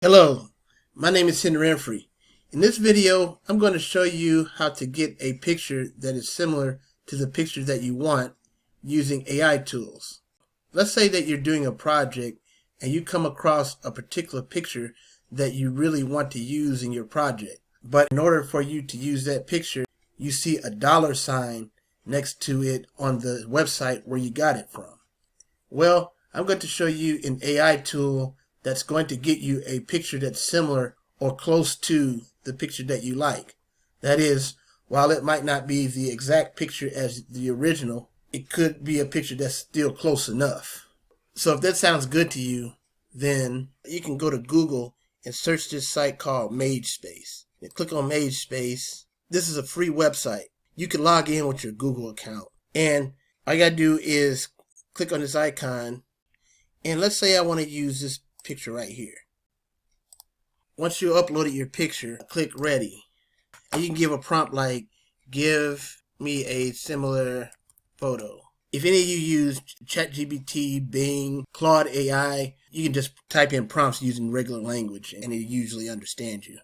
Hello, my name is Emphrey. In this video, I'm going to show you how to get a picture that is similar to the picture that you want using AI tools. Let's say that you're doing a project and you come across a particular picture that you really want to use in your project. But in order for you to use that picture, you see a $sign next to it on the website where you got it from. Well, I'm going to show you an AI tool that's going to get you a picture that's similar or close to the picture that you like. That is, while it might not be the exact picture as the original, it could be a picture that's still close enough. So if that sounds good to you, then you can go to Google and search this site called Mage Space. And click on Mage Space. This is a free website. You can log in with your Google account. And all you gotta do is click on this icon. And let's say I want to use this picture right here. Once you uploaded your picture, click ready. And you can give a prompt like, give me a similar photo. If any of you use ChatGPT, Bing, Claude AI, you can just type in prompts using regular language and it usually understands you.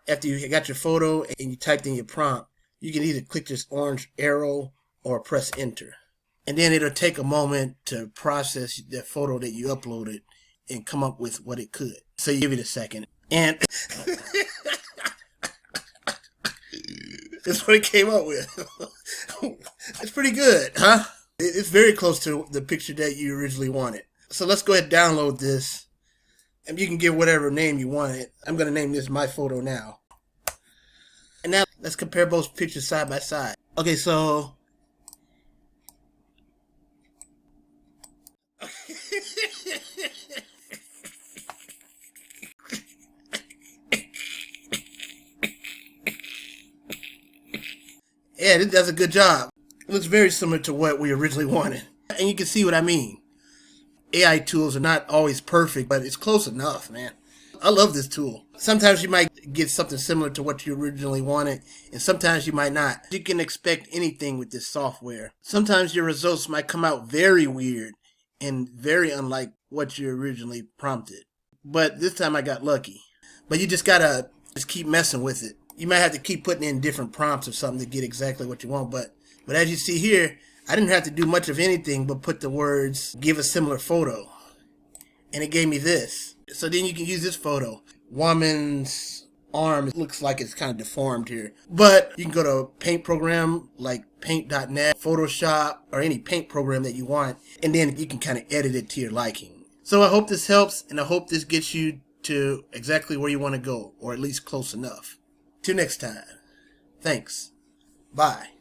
After you got your photo and you typed in your prompt, you can either click this orange arrow or press enter. And then it'll take a moment to process that photo that you uploaded and come up with what it could. So you give it a second. And that's what it came up with. It's pretty good, huh? It's very close to the picture that you originally wanted. So let's go ahead and download this. And you can give whatever name you want it. I'm going to name this My Photo Now. And now let's compare both pictures side by side. Okay, so yeah, it does a good job. It looks very similar to what we originally wanted. And you can see what I mean. AI tools are not always perfect, but it's close enough, man. I love this tool. Sometimes you might get something similar to what you originally wanted, and sometimes you might not. You can expect anything with this software. Sometimes your results might come out very weird and very unlike what you originally prompted. But this time I got lucky. But you just gotta keep messing with it. You might have to keep putting in different prompts or something to get exactly what you want. But as you see here, I didn't have to do much of anything but put the words, give a similar photo. And it gave me this. So then you can use this photo. Woman's arm looks like it's kind of deformed here. But you can go to a paint program like paint.net, Photoshop, or any paint program that you want. And then you can kind of edit it to your liking. So I hope this helps, and I hope this gets you to exactly where you want to go, or at least close enough. Till next time. Thanks. Bye.